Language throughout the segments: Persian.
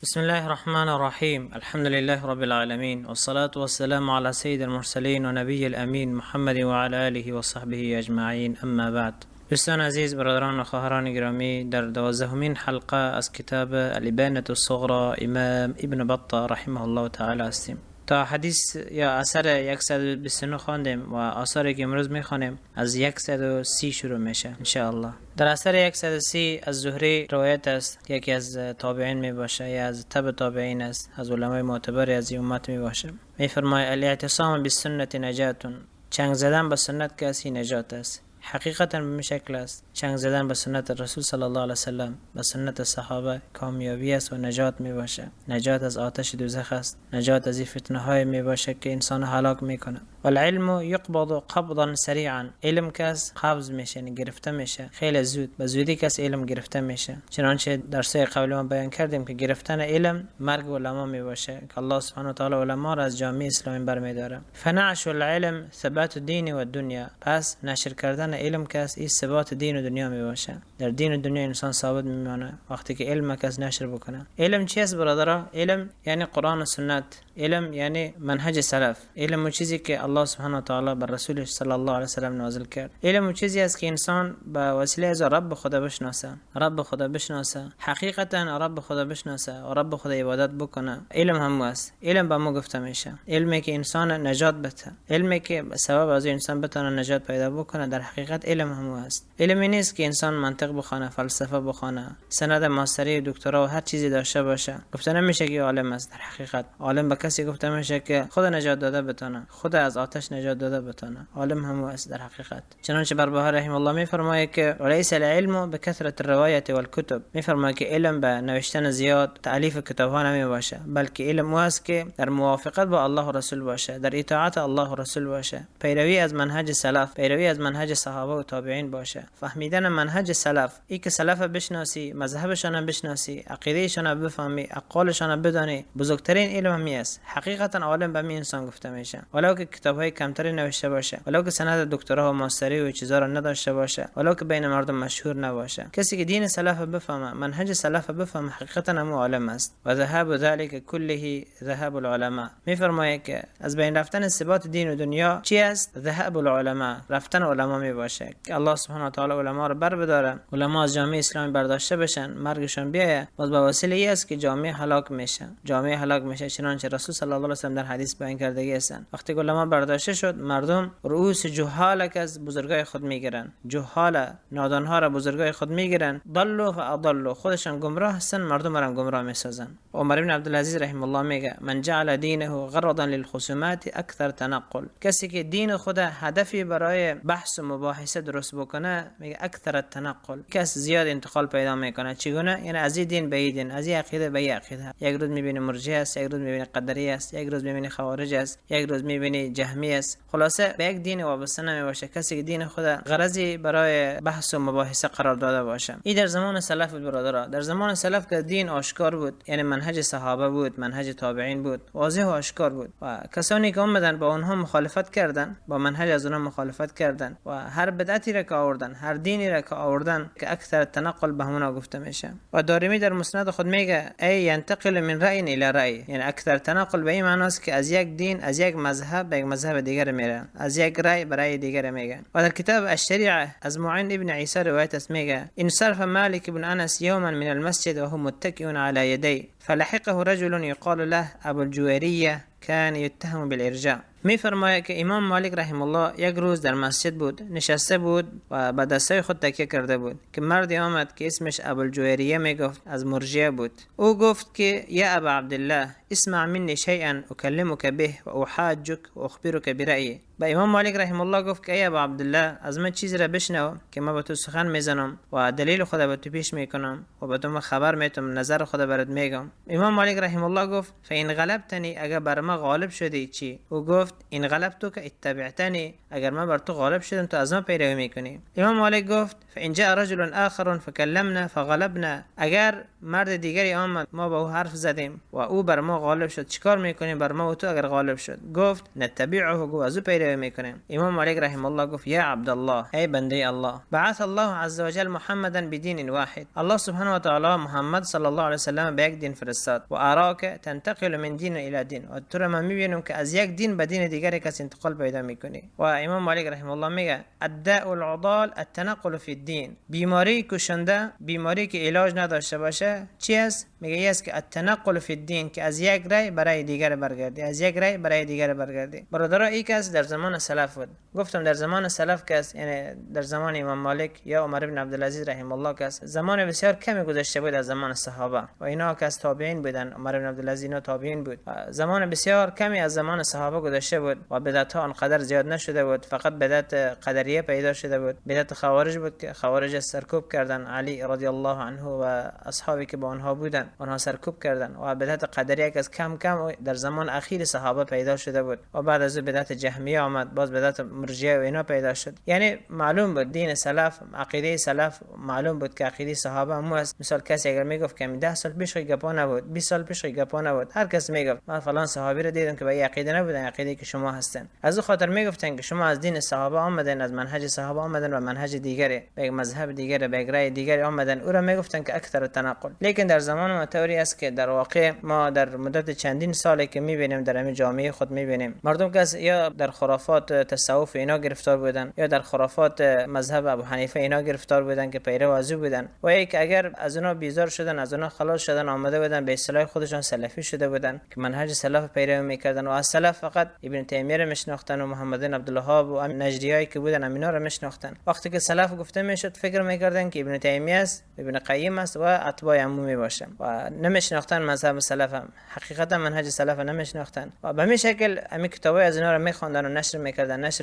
بسم الله الرحمن الرحيم. الحمد لله رب العالمين، والصلاة والسلام على سيد المرسلين و نبی الامین محمد و علی آله و صحبه اجمعین. اما بعد، دوستان عزیز، برادران و خواهران گرامی، در 12مین حلقه از کتاب الابانة الصغرى امام ابن بطة رحمه الله تعالی هستیم. تا حدیث یا اثر 129 خواندیم و آثاری که امروز میخوانیم از 130 شروع میشه ان شاء الله. در اثر 130 از زهری روایت است که یکی از تابعین می باشه یا از تبع تابعین است، از علمای معتبر از این امت می باشه. می فرماید الاعتصام بالسنة نجات، چنگ زدن به سنت کسی نجات است. حقیقتا به شکل است چنگ زدن به سنت رسول صلی الله علیه وسلم، به سنت صحابه کامیابی است و نجات می باشه. نجات از آتش دوزخ است، نجات از این فتنه های می باشه که انسان هلاک میکنه. والعلم یقبض قبضا سریعا، علم کس قبض میشه، گرفته میشه خیلی زود، به زودی کس علم گرفته میشه. چنانچه درسای قبل ما بیان کردیم که گرفتن علم مرگ علما می باشه که الله سبحانه و تعالی علما را از جامعه اسلامی برمیداره. فنعش العلم ثبات الدین و دنیا، پس نشر کردن علم کس این ثبات دین و دنیا می باشه. در دین و دنیا انسان ثابت میمونه وقتی که علم کس نشر بکنه. علم چی است برادرها؟ علم یعنی قرآن و سنت، علم یعنی منهج سلف، علم و چیزی که الله سبحانه و تعالی بر رسولش صلی الله علیه و سلم نازل کرد. علم و چیزی است که انسان به وسیله از رب خدا بشناسه، رب خدا بشناسه، حقیقتا رب خدا بشناسه و رب خدا عبادت بکنه. علم هم است. علم به ما گفته میشه علمی که انسان نجات بده، علمی که سبب از انسان بتونه نجات پیدا بکنه. در حقیقت علم هم است. علمی نیست که انسان منطق بخونه، فلسفه بخونه، سند ماستری و دکترا و هر چیزی داشته باشه. گفته نمیشه که عالم است. در حقیقت عالم به کسی گفته میشه که خدا نجات داده بتونه، خدا از آتش نجات داده بتونه. عالم هم است در حقیقت. چنانچه بربهار رحمه الله میفرمایه که وليس العلم بكثرة الرواية والكتب، میفرمایه که علم به نوشتن زیاد تالیف کتاب ها نمی باشه، بلکه علم است که در موافقت با الله و رسول باشه، در اطاعت الله و رسول باشه، پیروی از منهج سلف، پیروی از منهج صحابه و تابعین باشه. فهمیدن منهج سلف، ای که سلف بشناسی، مذهبشان بشناسی، عقیدهشان بفهمی، اقوالشان بدانی، بزرگترین علم همی است. حقیقتا عالم به می انسان گفته میشه، ولو که کتابهای کمتری نوشته باشه، ولو که سند دکترا و ماستری و چیزا را نداشته باشه، ولو که بین مردم مشهور نباشه. کسی که دین سلف بفهمه، منهج سلف بفهمه، حقیقتا هم عالم است. و ذهاب ذلك كله ذهاب العلماء، میفرمایه که از بین رفتن ثبات دین و دنیا چی است؟ ذهاب العلماء، رفتن علما می باشه که الله سبحانه و تعالی علما رو بر بداره، علما از جامعه اسلامی برداشته بشن، مرگشون بیایه. باز به وسیله ای است که جامعه هلاک میشه، جامعه هلاک میشه. چنانچه رسول صلی الله علیه و سلم در حدیث بیان کردگی هستند وقتی علما برداشته شد، مردم رؤوس جهال که از بزرگای خود میگیرن، جهال نادان ها را بزرگای خود میگیرن. ضلوا فاضلوا، خودشان گمراه هستن، مردم را گمراه میسازن. عمر بن عبدالعزیز رحمه الله میگه من جعل دینه غرضا للخصومات اکثر تنقل، کسی که دین خود هدفی برای بحث و مباحثه درست بکنه، میگه اکثر تنقل، کس زیاد انتقال پیدا میکنه. چگونه؟ یعنی از این دین به این دین، از این عقیده به این عقیده. یک روز میبینی مرجئه است، یک روز میبینی قدری است، یک روز میبینی خوارج است، یک روز میبینی جهمی است. خلاصه به یک دین وابسته نمیباشه کسی که دین خود غرضی برای بحث و مباحثه قرار داده باشه. این در زمان سلف بود برادرها. در زمان سلف که دین آشکار بود، یعنی منهج صحابه بود، منهج تابعین بود، واضح و آشکار بود و کسانی که اومدن با اونها مخالفت کردن، با منهج از اونها مخالفت کردن و هر بدعتی را که آوردن، هر دینی را که آوردن، که اکثر تنقل به همونا گفته میشه. و دارمی در مسند خود میگه ای ینتقل من رأی الی رأی، یعنی اکثر تنقل به این معنی است که از یک دین، از یک مذهب به یک مذهب دیگر میره، از یک رأی به رأی دیگر میگه. و در کتاب الشریعه از معین ابن عیسی روایت است، میگه انصرف مالک بن انس یوما من المسجد وهو متكئ على يديه فلحقه رجل يقال له ابو الجويريه كان يتهم بالارجاء. می فرماید که امام مالک رحم الله یک روز در مسجد بود، نشسته بود و به دستای خود تکیه کرده بود که مردی آمد که اسمش ابوالجویریه می گفت، از مرجئه بود. او گفت که یا ابا عبدالله اسمع منی شیئا اکلمک به و احاجک و اخبرک برأیی. به امام مالک رحم الله گفت که ای ابا عبدالله از من چیزی را بشنو که من به تو سخن میزنم و دلیل خود به تو پیش میکنم و به تو خبر میتم، نظر خود برات میگم. امام مالک رحم الله گفت فین غلبتنی، اگر بر ما غالب شدی چی؟ او گفت این غلبتو که اتبعتنی، اگر من بر تو غالب شدم تو از من پیروی میکنی. امام مالک گفت فان جاء رجل آخر فکلمنا فغلبنا، اگر مرد دیگری آمد ما با او حرف زدیم و او بر ما غالب شد، چیکار میکنیم بر ما و تو اگر غالب شد؟ گفت نتبعه، گو از او پیروی پیروی میکنیم. امام مالک رحمه الله گفت یا عبدالله، ای بنده الله، بعث الله عز وجل محمدا بدین واحد. الله سبحانه و تعالی محمد صلی الله علیه و سلم به یک دین فرستاد و اراک تنتقل من دین الی دین، و تو رو من میبینم که از یک دین به دین دیگری کس انتقال پیدا میکنی. و امام مالک رحمه الله میگه الداء العضال التنقل فی الدین، بیماری کشنده، بیماری که علاج نداشته باشه چی است؟ میگه این است که التنقل فی الدین، که از یک رای برای دیگر برگردی، از یک رای برای دیگر برگردی. برادرها، این کس در زمان سلف بود. گفتم در زمان سلف کس یعنی در زمان امام مالک یا عمر بن عبدالعزیز رحمه الله کس زمان بسیار کمی گذشته بود از زمان صحابه و اینا کس تابعین بودن. عمر بن عبدالعزیز اینا تابعین بود. زمان بسیار کمی از زمان صحابه گذشته بود و بدعت ها آنقدر زیاد نشده بود. فقط بدعت قدریه پیدا شده بود. بدعت خوارج بود که خوارج سرکوب کردن علی رضی الله عنه و اصحابی که با آنها بودن، آنها سرکوب کردن. و بدعت قدریه که از کم کم در زمان اخیر صحابه پیدا شده بود و بعد از بدعت جهمیه آمد، باز بدعت مرجئه و اینا پیدا شد. یعنی معلوم بود دین سلف، عقیده سلف معلوم بود که عقیده صحابه هم است. مثال کسی اگر میگفت که 10 سال پیش گپا نبود، 20 سال پیش گپا نبود، هر کس میگفت من فلان صحابی رو دیدم که به این عقیده نبودن، عقیده که شما هستن. از او خاطر میگفتن که شما از دین صحابه آمدن، از منهج صحابه آمدن و منهج دیگری، به مذهب دیگری، به رأی دیگری آمدن. او را میگفتن که اکثر تنقل. لیکن در زمان ما طوری است که در واقع ما در مدت چندین سالی که میبینیم در همین جامعه خود میبینیم مردم که یا در خرافات تصوف اینا گرفتار بودن یا در خرافات مذهب ابو حنیفه اینا گرفتار بودن که پیرو از او بودن و یک اگر از اونا بیزار شدن، از اونا خلاص شدن، آمده بودن به اصطلاح خودشان سلفی شده بودن که منهج سلف پیروی میکردن و از سلف فقط ابن تیمیه رو میشناختن و محمد بن عبدالوهاب و نجریایی که بودن امینا رو میشناختن. وقتی که سلف گفته میشد فکر میکردن که ابن تیمیه است، ابن قیم است و اتباع عمومی باشه و نمیشناختن مذهب سلف. هم حقیقتا منهج سلف نمیشناختن و به همین شکل همین کتابای از اینا رو میخواندن و نشر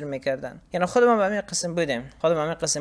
میکردن. یعنی خود ما به همین قسم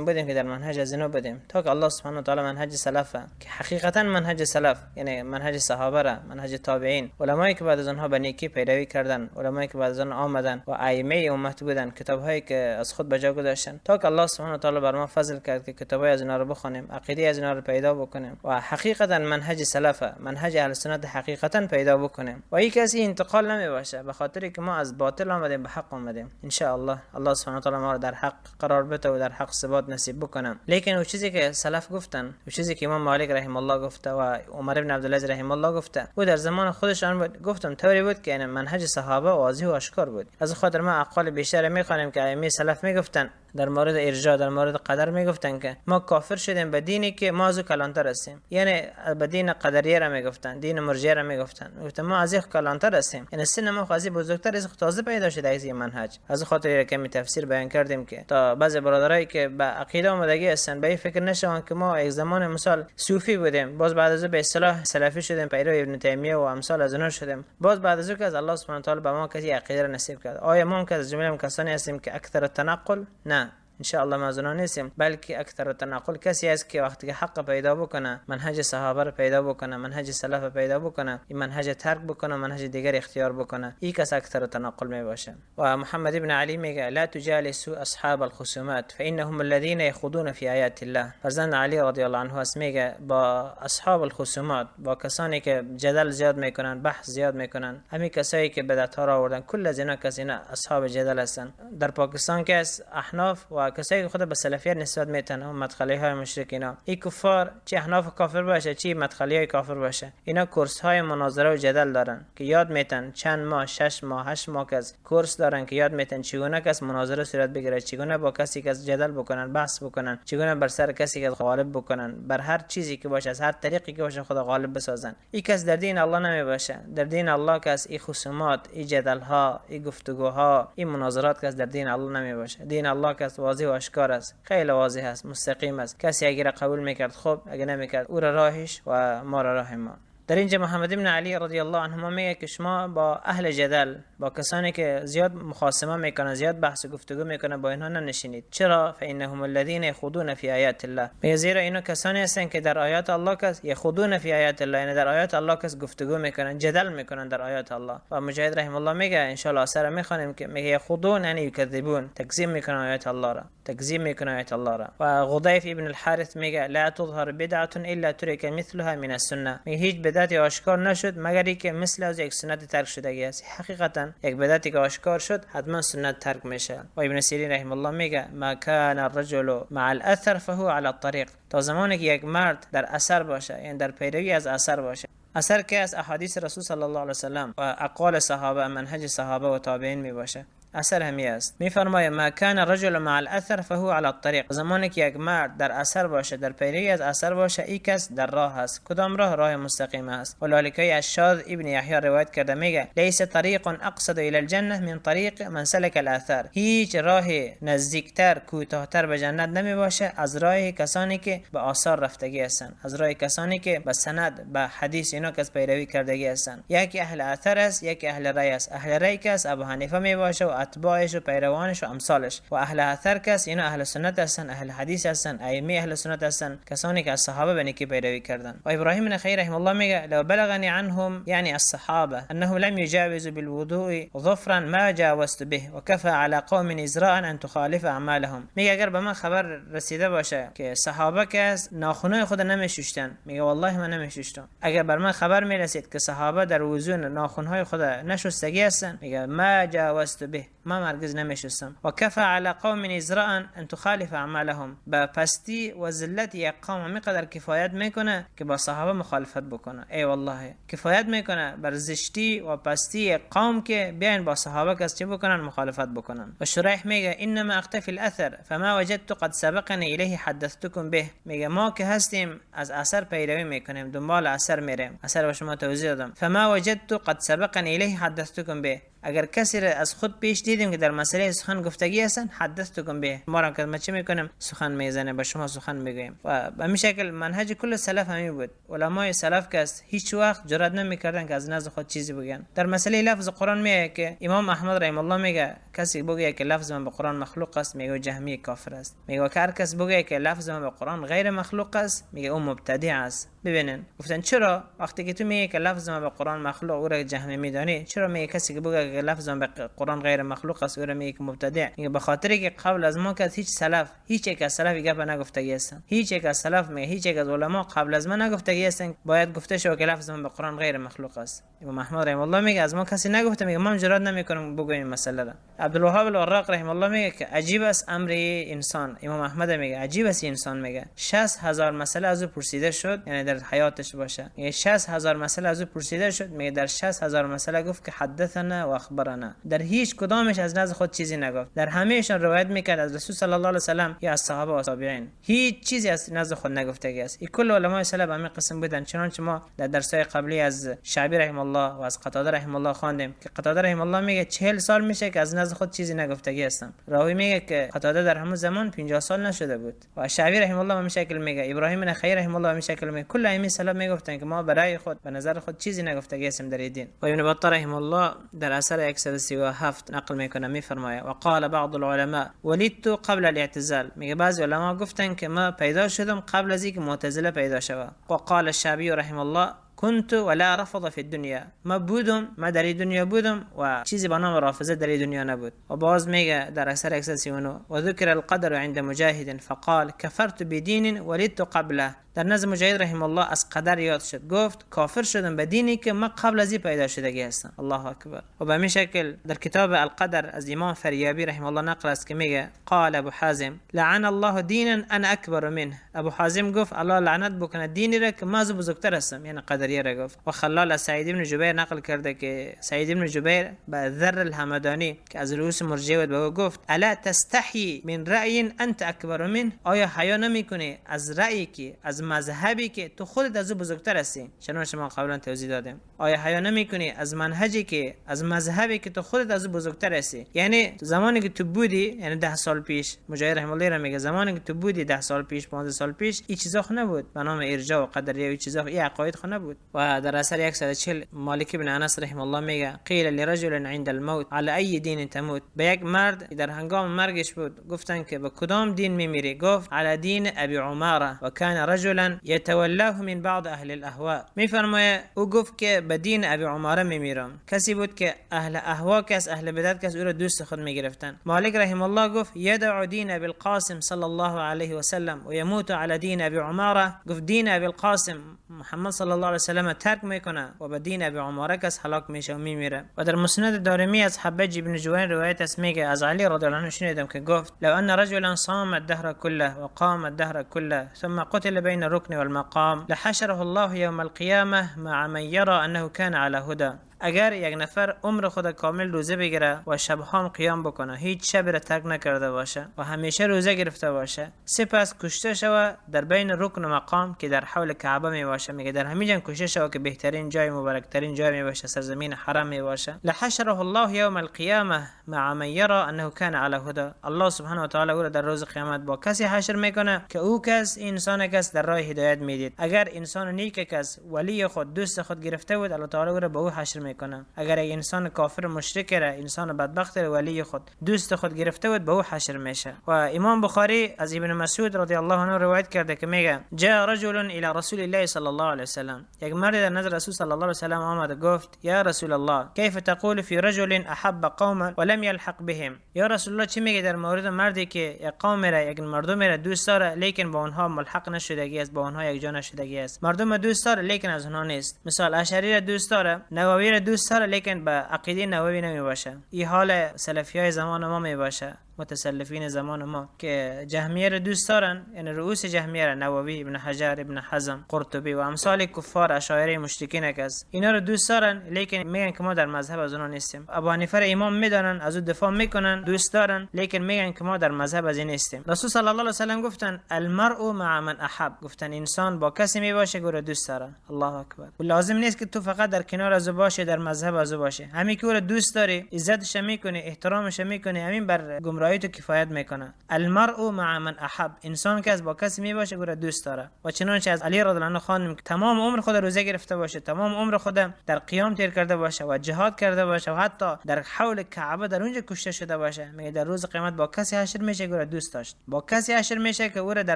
بودیم که در منهج از اینا بودیم تا که الله سبحانه و تعالی منهج سلف که حقیقتا منهج سلف یعنی منهج صحابه را، منهج تابعین، علمایی که بعد از آنها به نیکی پیروی کردن، علمایی که بعد از آن آمدن و ائمه امت بودن، کتابهایی که از خود به جا گذاشتن تا که الله سبحانه و تعالی بر ما فضل کرد که کتابای از اینا رو بخونیم، عقیده از اینا رو پیدا بکنیم و حقیقتا منهج سلف، منهج اهل سنت حقیقتا پیدا بکنیم و یک کسی انتقال نمی باشه به خاطر که ما از باطل آمدیم به حق آمدیم. ان شاء الله سبحانه و تعالی ما رو در حق قرار بده و در حق ثبات نصیب بکنه. لیکن اون چیزی که سلف گفتن، اون چیزی که امام مالک رحم الله گفته و عمر بن عبدالعزیز رحم الله گفته و در زمان خودشان بود، گفتم طوری بود که منهج صحابه واضح و آشکار بود. از خاطر ما اقوال بیشتر میخوانیم که ائمه سلف میگفتن در مورد ارجاء، در مورد قدر میگفتن که ما کافر شدیم به دینی که ما از کلانتر هستیم. یعنی به دین قدریه را میگفتن، دین مرجئه را میگفتن، گفتن ما از کلانتر هستیم. یعنی سن ما خاصی بزرگتر از تازه پیدا شده از این منهج. از خاطر کمی تفسیر بیان کردیم که تا بعضی برادرایی که به عقیده آمدگی هستن به این فکر نشون که ما یک زمان مثال صوفی بودیم، باز بعد از به اصطلاح سلفی شدیم، پیرو ابن تیمیه و امثال از اونها شدیم، باز بعد از که از الله سبحانه و تعالی به ما کسی عقیده را نصیب کرد. آیا ما که از جمله کسانی هستیم که اکثر تنقل؟ نه، ان شاء الله ما زنا نیستیم، بلکه اکثر تنقل کسی است که وقتی که حق پیدا بکنه، منهج صحابه رو پیدا بکنه، منهج سلف پیدا بکنه، این منهج ترک بکنه، منهج دیگر اختیار بکنه، این کس اکثر تنقل می باشه. و محمد ابن علی میگه لا تجالسوا اصحاب الخصومات فانهم الذين يخوضون في آیات الله. فرزند علی رضی الله عنه است میگه با اصحاب الخصومات، با کسانی که جدل زیاد میکنن، بحث زیاد میکنن، همین کسایی که بدعت ها را آوردن، کل از اینا کسینا اصحاب جدل هستن. در پاکستان که احناف و کسایی که خود به سلفیت نسبت میتن، اون مدخلی های مشرکینا، این کفار چه احناف کافر باشه چه مدخلی های کافر باشه، اینا کورس های مناظره و جدل دارن که یاد میتن چند ماه، 6 ماه، 8 ماه که کورس دارن که یاد میتن چگونه کس مناظره صورت بگیره، چگونه با کسی که جدل بکنن، بحث بکنن، چگونه بر سر کسی که غالب بکنن، بر هر چیزی که باشه، از هر طریقی که باشه خدا غالب بسازن. این کس در دین الله نمی باشه. در دین الله کس این خصومات، این جدل ها، این گفتگوها، این مناظرات کس در دین الله نمی باشه. دین الله کس واضح و آشکار است، خیلی واضح است، مستقیم است. کسی اگر قبول میکرد خوب، اگر نمیکرد او را راهش و ما را راه ما. در اینجا محمد ابن علی رضی الله عنهما میگه که شما با اهل جدل، با کسانی که زیاد مخاصمه میکنن، زیاد بحث و گفتگو میکنن، با اینها ننشینید. چرا؟ فانهم الذين يخوضون في آیات الله. میگه زیرا اینا کسانی هستن که در آیات الله کس یخوضون فی آیات الله، یعنی در آیات الله کس گفتگو میکنن، جدل میکنن در آیات الله. و مجاهد رحم الله میگه ان شاء الله اثر میخوانیم که میگه یخوضون یعنی یکذبون، تکذیب میکنن آیات الله را. تکذیب میکنه آیت الله را. و غضیف ابن الحارث میگه لا تظهر بدعه الا ترک مثلها من السنه، میگه هیچ بدعتی آشکار نشد مگر اینکه مثل از یک سنت ترک شدگی است. حقیقتا یک بدعتی که آشکار شد حتما سنت ترک میشه. و ابن سیرین رحمه الله میگه ما کان الرجل مع الاثر فهو على الطريق، تا زمانی که یک مرد در اثر باشه، یعنی در پیروی از اثر باشه. اثر که از احادیث رسول صلی الله علیه وسلم و اقوال صحابه، منهج صحابه و تابعین می باشه. اثر همی است. میفرماید ما کان الرجل مع الاثر فهو على الطريق، زمانی که یک مرد در اثر باشه، در پیروی از اثر باشه، این کس در راه است. کدام راه؟ راه مستقیم است. ولالکی از شاذ ابن یحیی روایت کرده میگه لیس طریق اقصد الى الجنه من طریق من سلک الاثر، هیچ راه نزدیکتر کوتاهتر به جنت نمی باشه از راه کسانی که به آثار رفتگی هستند، از راه کسانی که به سند به حدیث اینا کس پیروی کردگی هستند. یکی اهل اثر است، یکی اهل رأی است. اهل رأی کس ابو حنیفه می باشه و اتباعش و پیروانش و امثالش، و اهل اثر کس اینا اهل سنت هستن، اهل حدیث هستن، ائمه اهل سنت هستن، کسانی که از صحابه به نیکی پیروی کردن. و ابراهیم نخعی رحمه الله میگه لو بلغني عنهم يعني الصحابه انه لم يجاوزوا بالوضوء ظفرا ما جاوزت به وكفى على قوم ازراء ان تخالف اعمالهم، میگه اگر به من خبر رسیده باشه که صحابه کس ناخنای خود نمیشوشتن، میگه والله من نمیشوشتم. اگر بر من خبر میرسید که صحابه در وضو ناخنهای خود نشستگی هستن، میگه ما جاوزت به، ما مرگز نمیشستم. و کفى على قوم ازراء ان تخالف اعمالهم، با پستی و ذلت یک قوم میقدر کفایت میکنه که با صحابه مخالفت بکنه. ای والله کفایت میکنه بر زشتی و پستی یک قوم که بیان با صحابه کس چه بکنن؟ مخالفت بکنن. و شریح میگه انما اقتفی الاثر فما وجدت قد سبقني الیه حدثتكم به، میگه ما که هستیم از اثر پیروی میکنیم، دنبال اثر میریم. اثر به شما توضیح دادم. فما وجدت قد سبقني الیه حدثتكم به، اگر کسی را از خود پیش دیدیم که در مسئله سخن گفتگی هستن، حدثتكم به، ما را که چه میکنیم؟ سخن میزنه، با شما سخن میگویم. و به همین شکل منهج کل سلف همین بود. علمای سلف که هیچ وقت جرئت نمیکردن که از نزد خود چیزی بگن. در مسئله لفظ قرآن میگه که امام احمد رحمه الله میگه کسی بگه که لفظ من به قرآن مخلوق است، میگه جهمی کافر است. میگه که هر کس بگه که لفظ من به قرآن غیر مخلوق است، میگه اون مبتدع است. ببینن گفتن چرا وقتی که تو میگه که لفظ ما به قرآن مخلوق او را جهمی میدانی، چرا میگه کسی که بگه که لفظ ما به قرآن غیر مخلوق است او را میگه که مبتدع؟ میگه به خاطر که قبل از ما که هیچ سلف، هیچ یک از سلف گپ نگفتگی هستن، هیچ یک از سلف میگه هیچ یک از علما قبل از ما نگفتگی هستن باید گفته شو که لفظ ما به قرآن غیر مخلوق است. امام احمد رحمه الله میگه از ما کسی نگفته، میگه من جرئت نمیکنم بگم این مسئله را. عبدالوهاب الوراق رحمه الله میگه که عجیب است امر انسان. امام احمد میگه عجیب است انسان، میگه 60000 مسئله از او پرسیده شد، یعنی در حیاتش باشه، میگه 60000 مسئله از او پرسیده شد، میگه در 60000 مسئله گفت که حدثنا و اخبرنا، در هیچ کدامش از نزد خود چیزی نگفت، در همهشان روایت میکرد از رسول صلی الله علیه و سلم یا از صحابه و تابعین، هیچ چیزی از نزد خود نگفتگی است. این کل علمای سلف همین قسم بودن. چنانچه ما در درس‌های قبلی از شعبی رحمه الله و از قتاده رحمه الله خواندیم که قتاده رحمه الله میگه 40 سال میشه که از نزد خود چیزی نگفتگی هستم. راوی میگه که قتاده در همون زمان 50 سال نشده بود. و شعبی رحمه الله همین شکل میگه، ابراهیم نخعی رحمه الله همین شکل میگه. کل ائمه سلف میگفتن که ما برای خود به نظر خود چیزی نگفتگی هستیم در دین. و ابن بطه رحمه الله در اثر 137 نقل میکنه، میفرمایه و قال بعض العلماء ولدت قبل الاعتزال، میگه بعضی علما گفتن که ما پیدا شدم قبل از اینکه معتزله پیدا شود. و قال الشعبی رحمه الله كنت ولا رفض في الدنيا، ما بودم، ما در دنیا بودم و چیزی به نام رافضه در دنیا نبود. و باز میگه در اثر 139 و ذکر القدر عند مجاهد فقال كفرت بدين ولدت قبله، در نزد مجاهد رحمه الله از قدر یاد شد، گفت کافر شدم به دینی که من قبل از این پیدا شدگی هستم. الله اکبر. و به همین شکل در کتاب القدر از امام فریابی رحمه الله نقل است که میگه قال ابو حازم لعن الله دینا انا اکبر منه، ابو حازم گفت الله لعنت بکنه دینی را که من از بزرگتر هستم، یعنی قدریه را گفت. و خلال از سعید بن جبیر نقل کرده که سعید بن جبیر به ذر الحمدانی که از رؤوس مرجئه بود به او گفت الا تستحی من رأی انت اکبر منه، آیا حیا نمیکنی از رأیی که از مذهبی که تو خودت از او بزرگتر هستی؟ چنانچه ما قبلا توضیح دادیم. آیا حیا نمیکنی از منهجی که از مذهبی که تو خودت از او بزرگتر هستی؟ یعنی زمانی که تو بودی، یعنی 10 سال پیش، مجاهد رحمه الله میگه زمانی که تو بودی 10 سال پیش 15 سال پیش این چیزا خو نبود به نام ارجاء و قدریه، این چیزا این عقاید خو نبود. بود. و در اثر 140 مالک بن انس رحمه الله میگه قیل لرجل عند الموت على ای دین تموت. به یک مرد در هنگام مرگش بود گفتن که به کدام دین میمیری؟ گفت على دین ابی عماره و کان رجلا يتولاه من بعض اهل الاهواء. میفرمایه او گفت که به دین ابی عماره میمیرم. کسی بود که اهل اهوا کس اهل بدعت کس او را دوست خود میگرفتن. مالک رحمه الله گفت یدع دین ابی القاسم صلی الله علیه و سلم و یموت على دین ابی عماره. گفت دین ابی القاسم محمد صلی الله علیه و سلم ترک میکنه و به دین ابی عماره کس هلاک میشه و میمیره. و در مسند دارمی از حبیج بن جوین روایت است میگه از علی رضی الله عنه شنیدم که گفت لو ان رجلا صام الدهر كله وقام الدهر كله ثم قتل بين الركن والمقام لحشره الله يوم القيامه مع من يرى انه كان على هدى. اگر یک نفر عمر خود کامل روزه بگیره و شبها قیام بکنه، هیچ شب را ترک نکرده باشه و همیشه روزه گرفته باشه، سپس کشته شوه در بین رکن و مقام که در حول کعبه می باشه، میگه در همین جا کشته شوه که بهترین جای مبارکترین جای می باشه، سرزمین حرم می باشه. لحشره الله یوم القیامه مع من یرى انه کان علی هدى. الله سبحانه و تعالی او را در روز قیامت با کسی حشر میکنه که او کس انسان کس در راه هدایت میدید. اگر انسان نیک کس ولی خود دوست خود گرفته بود، الله تعالی او را به او حشر میکنه. اگر یک انسان کافر مشرک را، انسان بدبخت را ولی خود دوست خود گرفته بود، به او حشر میشه. و امام بخاری از ابن مسعود رضی الله عنه روایت کرده که میگه جاء رجل الى رسول الله صلی الله علیه وسلم. یک مرد در نظر رسول صلی الله علیه وسلم آمد گفت یا رسول الله کیف تقول فی رجل احب قوما ولم يلحق بهم. یا رسول الله چی میگه در مورد مردی که یک قوم را، یک مردم را دوست داره لیکن با اونها ملحق نشدگی است، با اونها یک جا نشدگی است. مردم دوست داره لیکن از اونها نیست. مثال اشعری را دوست داره، نووی را دوست داره لیکن به عقیده نووی نمی باشه. این حال سلفیای زمان ما می باشه، متسلفین زمان ما که جهمیه رو دوست دارن، یعنی رؤوس جهمیه را، نووی، ابن حجر، ابن حزم، قرطبی و امثال کفار اشاعره مشرکین است، اینا رو دوست دارن لیکن میگن که ما در مذهب از اونها نیستیم. ابو حنیفه امام میدانن، از او دفاع میکنن، دوست دارن لیکن میگن که ما در مذهب از این نیستیم. رسول صلی الله علیه و سلم گفتن المرء مع من احب. گفتن انسان با کسی می باشه که او دوست داره. الله اکبر. و لازم نیست که تو فقط در کنار از باشه، در مذهب از باشه. همین که او دوست داری، عزتش میکنی، احترامش میکنی، همین بر گمراهی تو کفایت میکنه. المرء مع من احب. انسان که از با کسی می باشه که دوست داره. و چنانچه از علی رضی الله عنه خواندیم که تمام عمر خود روزه گرفته باشه، تمام عمر خود در قیام تیر کرده باشه و جهاد کرده باشه و حتی در حول کعبه در اونجا کشته شده باشه، میگه در روز قیامت با کسی حشر میشه که دوست داشت، با کسی حشر میشه که او را در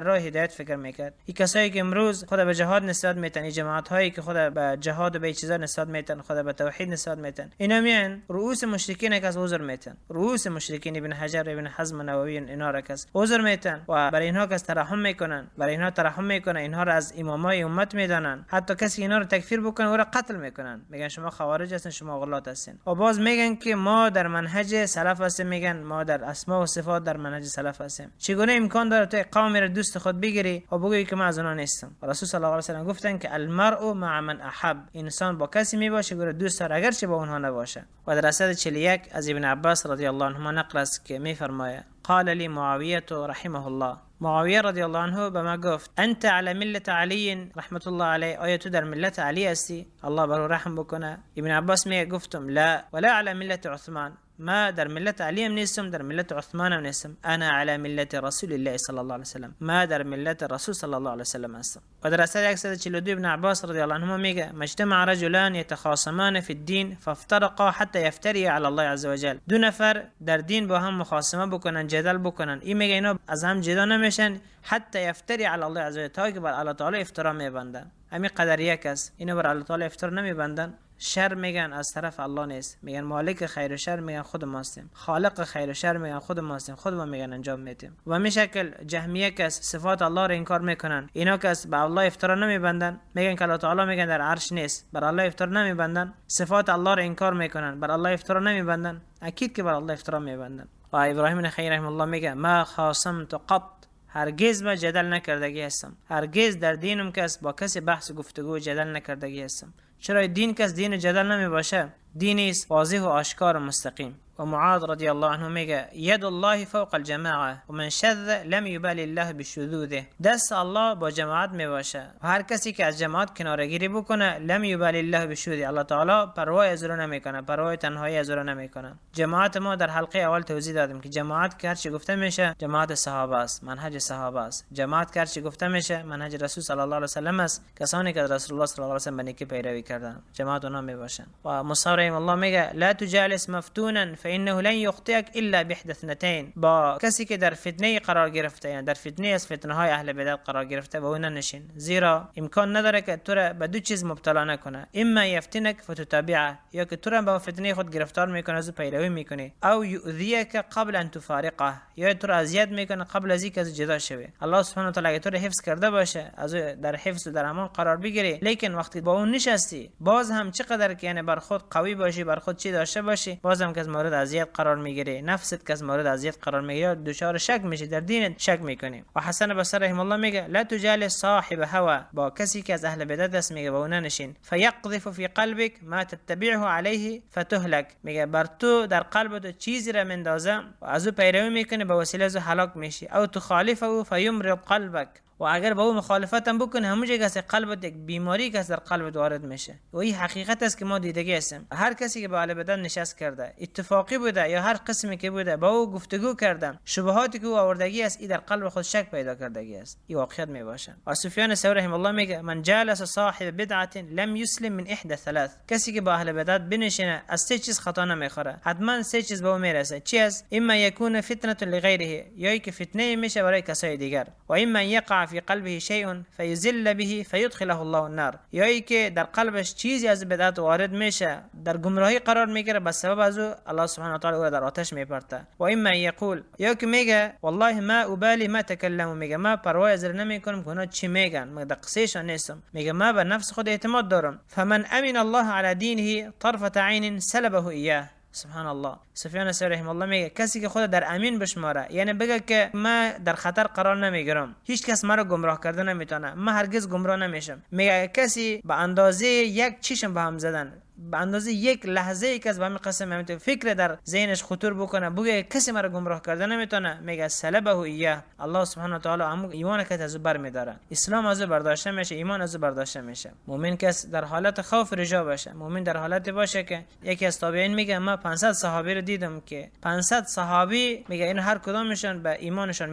راه هدایت فکر میکرد. این کسایی که امروز خود به جهاد نسبت میتن، جماعت هایی که خود به جهاد و به چیزا نسبت میتن، خود به توحید نسبت میتن، اینا میان رؤوس مشرکین که از عذر میتن، رؤوس مشرکین ابن حجر، ابن حزم، نووی، اینا را که عذر میتن و برای اینها که ترحم میکنن، برای اینها ترحم میکنن، اینها را از امامای امت میدانن. حتی کسی اینا رو تکفیر بکنه او را قتل میکنن، میگن شما خوارج هستین، شما غلات هستین. و باز میگن که ما در منهج سلف هستیم، میگن ما در اسماء و صفات در منهج سلف هستیم. چگونه امکان داره تو قومی را دوست خود بگیری و بگویی که ما از اونها نیستم؟ رسول صلی الله علیه و سلم گفتن که المرء مع من احب. انسان با کسی میباشه که دوست داره اگرچه با اونها نباشه. و در اسناد 41 از ابن عباس رضی الله عنهما نقل است که میفرماید قال لي معاویه رحمه الله، معاویه رضی الله عنه به ما گفت انت على ملت علی رحمت الله علیه، آیا تو در ملت علی هستی الله بر او رحم بکنه؟ ابن عباس میگه گفتم لا ولا على ملت عثمان، ما در ملت علی هم نیستم، در ملت عثمان هم نیستم، انا على ملت رسول الله صلی الله علیه وسلم، ما در ملت رسول صلی الله علیه وسلم هستم. و در اسناد 142 ابن عباس رضی الله عنهما میگه مجتمع رجلان يتخاصمان في الدين فافترقا حتى يفتري على الله عز وجل. دو نفر در دین با هم مخاصمه بکنن، جدل بکنن، این میگه اینا از هم جدا نمیشن حتی یفتری علی الله عز وجل، تا که بر الله تعالی افترا میبندن. همین قدریه کس اینا بر الله تعالی افترا نمیبندن. شر میگن از طرف الله نیست، میگن مالک خیر و شر میگن خود ما هستیم، خالق خیر و شر میگن خود ما هستیم، خود ما میگن انجام میدیم. و همین شکل جهمیه کس صفات الله رو انکار میکنن، اینا کس به الله افترا نمیبندن، میگن که الله تعالی میگن در عرش نیست، بر الله افترا نمیبندن. صفات الله رو انکار میکنن، بر الله افترا نمیبندن، اکید که بر الله افترا میبندن. و ابراهیم نخعی رحمه الله میگه ما خاصمت قط، هرگز ما جدل نکردگی هستم، هرگز در دینم کس با کسی بحث گفتگو جدل نکردگی هستم. چرا دین کس دین جدل نمی باشه؟ دینی است واضح و آشکار و مستقیم. و معاذ رضی الله عنه میگه ید الله فوق الجماعه و من شذ لم یبال الله بشذوذه، دست الله با جماعت میباشه و هر کسی که از جماعت کناره‌گیری بکنه لم یبال الله بشذوذه، الله تعالی پروا از او نمیکنه، پروا تنهایی از او نمیکنه. جماعت ما در حلقه اول توضیح دادیم که جماعت که هر چی گفته میشه جماعت صحابه است، منهج صحابه است. جماعت که هر چی گفته میشه منهج رسول صلی الله علیه و سلم است، کسانی که از رسول الله صلی الله علیه و سلم به نیکی پیروی کردن جماعت اونا میباشن. و مصعب رحمه الله میگه لا تجالس مفتونا فانه لن یخطئك الا باحدى اثنتين، با کسی که در فتنه قرار گرفته، یعنی در فتنه از فتنه های اهل بدعت قرار گرفته و اون نشین، زیرا امکان نداره که تو را به دو چیز مبتلا نکنه، اما یفتنک فتتابعه، یا که تو را به فتنه خود گرفتار میکنه از پیروی میکنی، او یؤذیک قبل ان تفارقه، یا تو را اذیت میکنه قبل از اینکه از جدا شوی. الله سبحانه و تعالی اگه تو را حفظ کرده باشه، از در حفظ و در امان قرار بگیری، لیکن وقتی با اون نشستی باز هم چقدر که یعنی بر خود قوی باشی، بر خود چی داشته باشی، باز هم که از مورد اذیت قرار میگیری، نفست که از مورد اذیت قرار میگیری، دچار شک میشی، در دینت شک میکنی. و حسن بصری رحمه الله میگه لا تجالس صاحب هوا، با کسی که از اهل بدعت است میگه با اون نشین، فیقذف فی قلبک ما تتبعه علیه فتهلک، میگه بر تو در قلبت چیزی را مندازه و از او پیروی میکنه به وسیله از هلاک میشی، او تخالفه فیمرض قلبک، و اگر با او مخالفت هم بکنه همونجا که قلبت یک بیماری که در قلبت وارد میشه. و این حقیقت است که ما دیدگی هستیم. هر کسی که با اهل بدعت نشست کرده، اتفاقی بوده یا هر قسمی که بوده، با او گفتگو کردن، شبهاتی که او آوردگی است، این در قلب خود شک پیدا کردگی است، این واقعیت میباشه. و سفیان ثوری رحمه الله میگه من جالس صاحب بدعت لم یسلم من احدى ثلاث، کسی که با اهل بدعت بنشینه از سه چیز خطا نمیخوره، حتما سه چیز به او میرسه. چی است؟ اما یکون فتنه لغیره، یا که فتنه میشه برای کسای دیگر، و اما یقع في قلبه شيء فيذل به فيدخله الله النار، یا که در قلبش چیزی از بدعت وارد میشه، در گمراهی قرار میگیره، به سبب از او الله سبحانه و تعالی او را در آتش میپرته. و اما یقول، یا که میگه والله ما ابالی ما تکلموا، میگه ما پروا از نمیکنم که اونا چی میگن، من در قصهشان نیستم، میگه ما به نفس خود اعتماد دارم. فمن امن الله على دینه طرفة عین سلبه ایاه. سبحان الله. سفیان ثوری رحمه الله میگه کسی که خود در امین بشماره، یعنی بگه که ما در خطر قرار نمیگیرم، هیچ کس مرا گمراه کرده نمیتونه، ما هرگز گمراه نمیشم. میگه کسی به اندازه یک چشم به هم زدن، به اندازه یک لحظه ای که از همین قسم فکر در ذهنش خطور بکنه، بگه کسی مرا گمراه کرده نمیتونه، میگه سلبه ایاه، الله سبحانه و تعالی همون ایمان که از او برمیداره، اسلام از او برداشته میشه، ایمان از او برداشته میشه. مؤمن کس در حالت خوف رجا باشه، مؤمن در حالت باشه که یکی از تابعین میگه ما 500 صحابی رو دیدم که 500 صحابی میگه این هر کدامشون به ایمانشون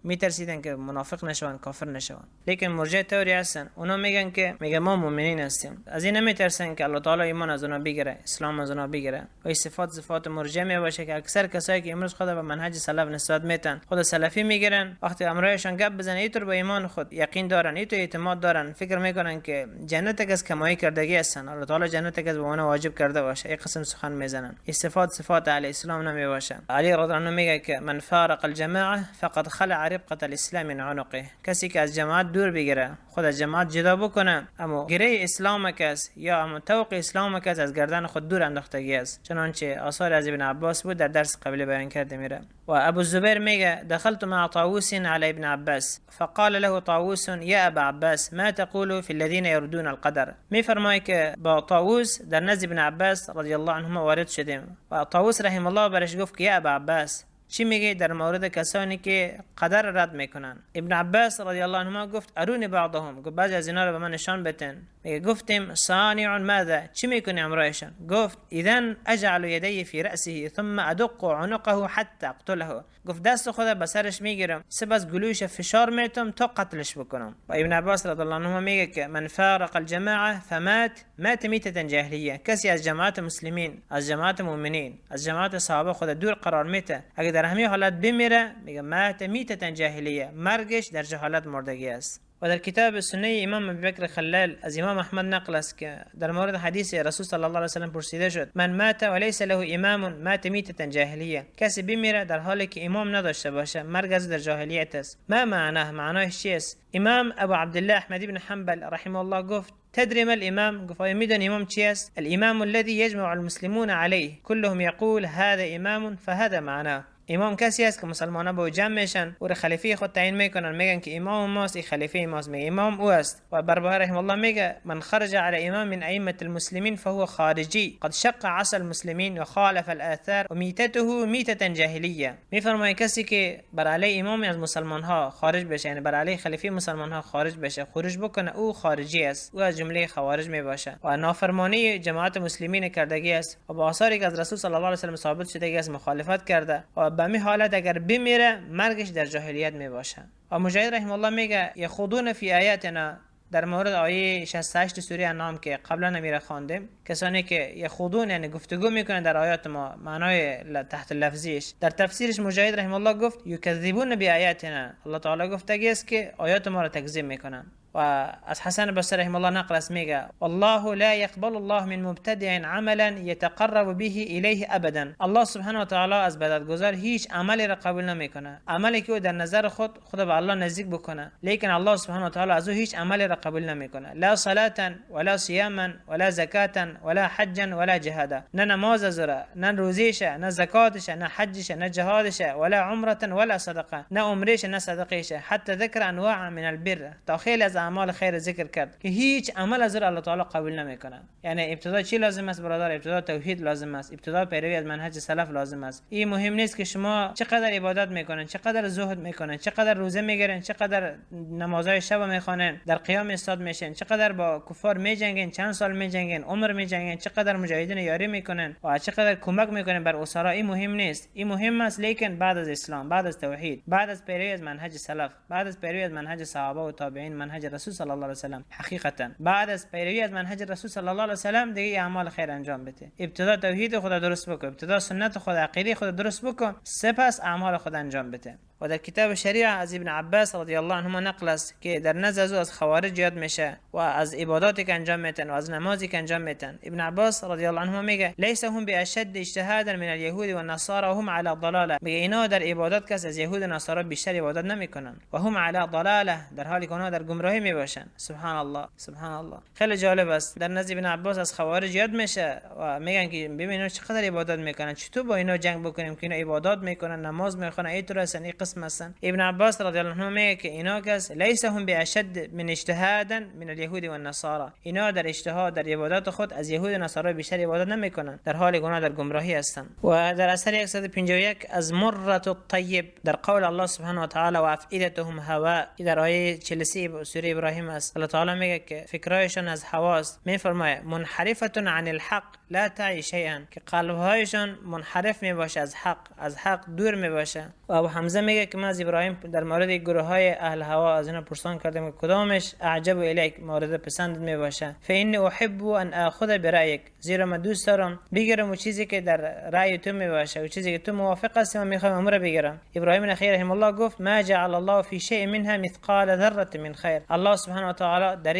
میترسیدن که منافق نشون، کافر نشون. لیکن مرجع تئوری هستن، اونا میگن که میگه ما مؤمنین هستیم، از این نمیترسن که الله تعالی ایمان از اونا بگیره، اسلام از اونا بگیره. و این صفات مرجع می باشه که اکثر کسایی که امروز خود به منهج سلف نسبت میتن، خود سلفی میگیرن، وقتی امرایشان گپ بزنه اینطور به ایمان خود یقین دارن، اینطور اعتماد دارن، فکر میکنن که جنت از کمایی کردگی هستن، الله تعالی جنت از به اونا واجب کرده باشه، این قسم سخن میزنن. این صفات اهل اسلام نمی باشه. علی رضی الله عنه میگه که من فارق الجماعه فقد خلع ربقه الاسلام من عنقه، کسی که از جماعت دور بگیره، خود از جماعت جدا بکنه، اما گره اسلام کس یا اما توق اسلام کس از گردن خود دور انداختگی است، چنانچه آثار از ابن عباس بود در درس قبلی بیان کرده میره. و ابو الزبیر میگه دخلت مع طاووس على ابن عباس فقال له طاووس يا ابا عباس ما تقول في الذين يردون القدر، میفرمایه که با طاووس در نزد ابن عباس رضی الله عنهما وارد شدیم و طاووس رحم الله برش گفت که یا ابا عباس چی میگه در مورد کسانی که قدر رد میکنن؟ ابن عباس رضی الله عنهما گفت ارونی بعضهم، گفت بعضی از اینا رو به من نشان بتن. میگه گفتیم صانع ماذا، چی میکنی امرایشان؟ گفت اذن اجعل یدی فی رأسه ثم ادق عنقه حتى اقتله، گفت دست خود به سرش میگیرم سپس گلوش فشار میتم تا قتلش بکنم. و ابن عباس رضی الله عنهما میگه که من فارق الجماعه مات میتة جاهلیه، کسی از جماعت مسلمین، از جماعت مؤمنین، از جماعت صحابه خود دور قرار میته، اگه در همین حالت بمیره میگه مات میتة جاهلیه، مرگش در جهالت مردگی است. و در کتاب سنه امام ابوبکر خلال از امام احمد نقل است که در مورد حدیث رسول صلی الله علیه و سلم پرسیده شد من مات وليس له امام مات میتة جاهلیه، کسی بمیره در حالی که امام نداشته باشه، مرگ از در جاهلیت است. ما معناش چیست؟ امام ابو عبدالله احمد بن حنبل رحمه الله گفت تدري ما الامام؟ گفت میدونی امام چی است؟ الامام الذي يجمع المسلمون عليه كلهم يقول هذا امام فهذا معناه، امام کسی است که مسلمان‌ها با جمع میشن و خلیفه خود تعیین میکنن، میگن که امام ماست، خلیفه ماست، میگه امام او است. و بربهاری رحمه الله میگه من خرج على امام من ائمه المسلمین فهو خارجی قد شق عصا المسلمین و خالف الاثار و میتته میتة جاهلیه. میفرمایه کسی که بر علی امام از مسلمان ها خارج بشه، یعنی بر علی خلیفه مسلمان ها خارج بشه، خروج بکنه، او خارجی است، او از جمله خوارج می باشه و نافرمانی جماعت مسلمین کردگی است و با آثاری که از رسول صلی الله علیه و ثابت شده است مخالفت کرده و به می حالت اگر بمیره مرگش در جاهلیت می باشه. و مجاهد رحمه الله میگه یخوضون فی آیاتنا، در مورد آیه 68 سوره انعام که قبلا نمیره خواندیم، کسانی که یخوضون یعنی گفتگو میکنن در آیات ما، معنای تحت لفظیش در تفسیرش مجاهد رحمه الله گفت یکذبون بآیاتنا، الله تعالی گفته است که آیات ما را تکذیب میکنن. و از حسن بصری رحمه الله نقل است میگه والله لا يقبل الله من مبتدع عملا يتقرب به الیه ابدا. الله سبحانه و تعالی از بدعتگذار هیچ عملی را قبول نمیکنه، عملی که او در نظر خود به الله نزدیک بکنه، لیکن الله سبحانه و تعالی از او هیچ عملی را قبول نمیکنه. لا صلاة ولا صیاما ولا زکاة ولا حجا ولا جهادا، نه نماز زره، نه روزیشه، نه زکاتشه، نه حجشه، نه جهادشه، ولا عمره ولا صدقه، نه عمرشه نه صدقیشه، حتی ذکر انواع من البر، تا خیلی از اعمال خیر ذکر کرد که هیچ عمل از الله تعالی قبول نمیکنه. یعنی ابتدا چی لازم است برادر؟ ابتدا توحید لازم است، ابتدا پیروی از منهج سلف لازم است. این مهم نیست که شما چقدر عبادت میکنن، چقدر زهد میکنن، چقدر روزه میگیرن، چقدر نمازهای شب میخوانن، در قیام استاد میشن، چقدر با کفار میجنگن، چند سال میجنگن، عمر میجنگن، چقدر مجاهدین یاری میکنن و چقدر کمک میکنن بر اسرا. این مهم نیست، این مهم است لیکن بعد از اسلام، بعد از توحید، بعد از پیروی از منهج سلف، بعد از پیروی از منهج صحابه و تابعین، منهج رسول صلی الله علیه و سلم، حقیقتا بعد از پیروی از منهج رسول صلی الله علیه و سلم دیگه اعمال خیر انجام بده. ابتدا توحید خود درست بکن، ابتدا سنت خود، عقیده خود درست بکن، سپس اعمال خود انجام بده. و در کتاب شریعه از ابن عباس رضی الله عنهما نقل است که در نزد از خوارج یاد میشه و از عباداتی که انجام میتن و از نمازی که انجام میتن. ابن عباس رضی الله عنهما میگه لیس هم باشد اجتهادا من اليهود والنصارى وهم على ضلاله، میگه اینا در عبادت کس از یهود و نصارا بیشتر عبادت نمیکنن و هم على ضلاله، در حالی که اونا در گمراهی میباشن. سبحان الله، سبحان الله. خیلی جالب است، در نزد ابن عباس از خوارج یاد میشه و میگن که ببینید چقدر عبادت میکنن، چطور با اینا جنگ بکنیم که اینا عبادت میکنن، نماز میخونن، اینطور هستن، قسم هستن. ابن عباس رضی الله عنه میگه که اینا کس لیس هم باشد من اجتهادا من اليهود والنصارى، اینا در اجتهاد در عبادت خود از یهود و نصارا بیشتر عبادت نمیکنن، در حالی که اونا در گمراهی هستن. و در اثر 151 از مرة الطیب در قول الله سبحانه و تعالی و افئدتهم هواء، در آیه 43 سوره ابراهیم است، الله تعالی میگه که فکرایشان از هواست. میفرماید منحرفه عن الحق لا تعی شیئا، که قلبهایشان منحرف میباشه از حق، از حق دور میباشه. و ابو حمزه میگه که من از ابراهیم در مورد گروه های اهل هوا از اینا پرسان کردم که کدامش اعجب الیک، مورد پسند میباشه؟ فإني احب ان اخذ برأیک، زیرا من دوست دارم بگیرم و چیزی که در رأی تو میباشه و چیزی که تو موافق هستی من میخوام امر بگیرم. ابراهیم نخیر رحمه الله گفت ما جعل الله فی شیء منها مثقال ذره من خیر، الله سبحانه و تعالی در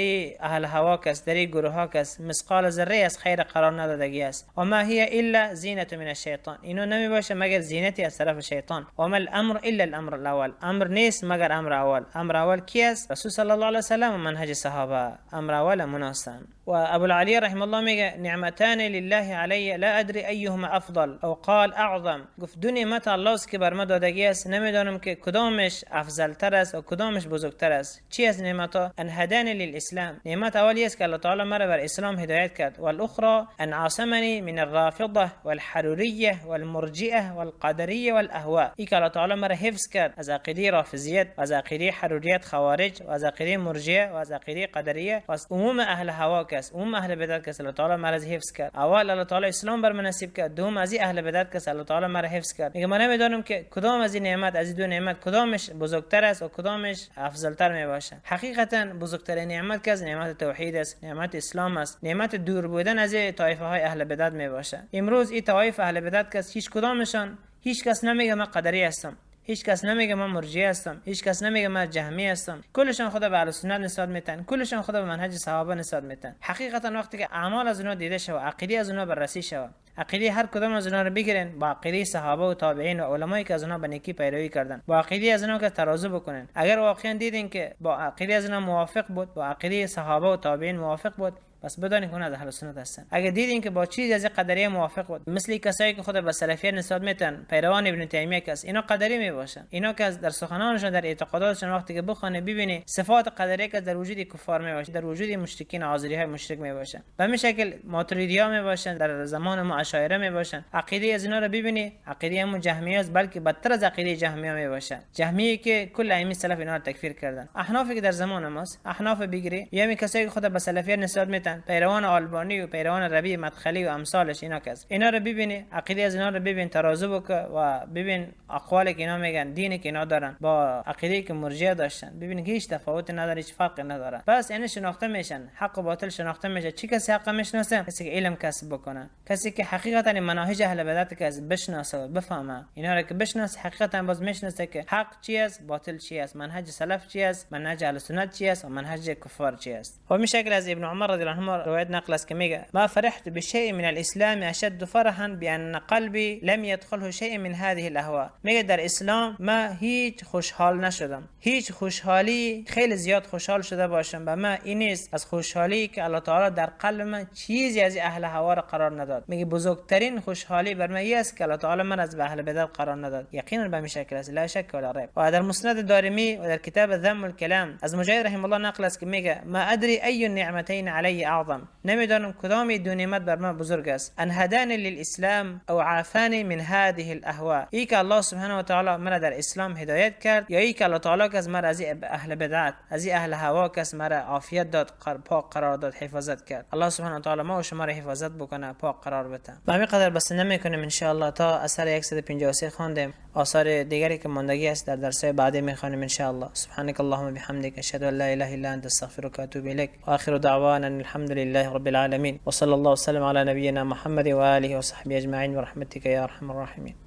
اهل هوا کس، در گروه ها کس مثقال ذره از خیر قرار ندادگی است. و ما هي الا زینت من الشیطان، اینو نمیباشه مگر زینتی از طرف شیطان. و ما الامر الا الامر الاول، امر نیست مگر امر اول. امر اول کی است؟ رسول صلی الله علیه و سلم و منهج صحابه، امر اول مناسن. و ابو العلی رحمه الله میگه نعمتان لله علی لا ادری ایهما افضل، او قال اعظم، گفت دو نعمت الله است که بر ما دادگی است، نمیدانم که کدامش افضل تر است و کدامش بزرگتر است. چی از نعمتها؟ ان هدانی للاسلام، نعمت اولی است که الله تعالی مرا بر اسلام هدایت کرد، و الاخرى ان عاصمنی من الرافضه والحروریه والمرجئه والقدریه والاهواء، ای که الله تعالی مرا حفظ کرد از عقیده رافضیت و از عقیده حروریت خوارج و از عقیده مرجئه و از عقیده قدریه و از عموم اهل هوا کس، عموم اهل بدعت کس الله تعالی مرا حفظ کرد. اول الله تعالی اسلام بر من نصیب کرد، دوم از اهل بدعت کس الله تعالی مرا حفظ کرد. میگه من نمیدونم که کدام از این نعمت، از این دو نعمت کدامش بزرگتر است و کدامش افضلتر میباشه. حقیقتا بزرگترین نعمت که از نعمت توحید است، نعمت اسلام است، نعمت دور بودن از طایفه های اهل بدعت میباشه. امروز این طایفه اهل بدعت کس هیچ کدامشان، هیچ کس نمیگه من قدری هستم، هیچ کس نمیگه من مرجئه هستم، هیچ کس نمیگه من جهمی هستم، کلشان خدا به اهل سنت نسبت میتن، کلشان خدا به منهج صحابه نسبت میتن. حقیقتا وقتی که اعمال از اونها دیده شود، عقیده از اونها بررسی شود، عقیده هر کدام از اونها رو بگیرن با عقیده صحابه و تابعین و علمایی که از اونها به نیکی پیروی کردن، با عقیده از اونها که ترازو بکنن، اگر واقعا دیدین که با عقیده از اونها موافق بود، با عقیده صحابه و تابعین موافق بود، پس بدانید که اون از اهل سنت هستن. اگه دیدین که با چیزی از قدریه موافق بود، مثل کسایی که خود به سلفیت نسبت میدن، پیروان ابن تیمیه کس، اینا قدری میباشن. اینا که در سخنانشون، در اعتقاداتشون وقتی که بخونه ببینی صفات قدریه که در وجود کفار میباشه، در وجود مشرکین عازری های مشرک میباشن. به همین شکل ماتریدی‌ها میباشن، در زمان ما اشاعره میباشن. عقیده از اینا رو ببینی، عقیده همون جهمیه است، بلکه بدتر از عقیده جهمیه میباشن. جهمیه که کل ائمه سلف اینا رو تکفیر کردن. احنافی که در زمان ماست، احناف بگیری، یا می کسایی که خود به سلفیت نسبت میدن، پیروان آلبانی و پیروان ربیع مدخلی و امثالش، اینا کس، اینا رو ببینی، عقیده از اینا رو ببین، ترازو بک و ببین اقوالی که اینا میگن، دینی که اینا دارن با عقیده که مرجئه داشتن، ببین که هیچ تفاوتی نداره، هیچ فرقی نداره. بس یعنی شناخته میشن، حق و باطل شناخته میشه. چی کسی حق میشناسه؟ کسی که علم کسب بکنه، کسی که حقیقتا مناهج اهل بدعت کسب بشناسه و بفهمه، اینا رو که بشناسه حقیقتا باز میشناسه که حق چی است، باطل چی است، منهج سلف چی است، منهج اهل سنت چی است و منهج کفار چی است. و می شکل از ابن عمر رضی الله عنه روایت نقل است که میگه ما فرحت بشيء من الاسلام اشد فرحا بان قلبي لم يدخله شيء من هذه الاهواء. میگه در اسلام ما هیچ خوشحال نشدم، هیچ خوشحالی خیلی زیاد خوشحال شده باشم به ما این است از خوشحالی که الله تعالی در قلب من چیزی از اهل هوا را قرار نداد. میگه بزرگترین خوشحالی بر من است که الله تعالی من از اهل بدعت قرار نداد. یقینا به این شکل است، لا شک ولا ریب. و در مسند دارمی و در کتاب ذم الکلام از مجاهد رحمه الله نقل است که میگه ما ادري ای النعمتين علی اعظم. نمیدانم کدام دو نعمت بر من بزرگ است، ان هداني للاسلام او عافاني من هذه الاهواء. ای که الله سبحانه و تعالی مرا در اسلام هدایت کرد، یا ای که الله تعالی که از مرا از اهل بدعت، از اهل هوا که از مرا عافیت داد، پاک قرار داد، حفاظت کرد. الله سبحانه و تعالی ما و شما را حفاظت بکنه، پاک قرار بده. و همین قدر بس نمیکنیم ان شاء الله تا اثر 153 خواندیم. آثار دیگری که ماندگی است در درس‌های بعدی میخوانیم ان شاء الله. سبحانك اللهم بحمدك اشهد ان لا اله الا انت استغفرك واتوب اليك واخر دعوانا الحمد لله رب العالمين وصلى الله وسلم على نبينا محمد واله وصحبه اجمعين برحمتك يا ارحم الراحمين.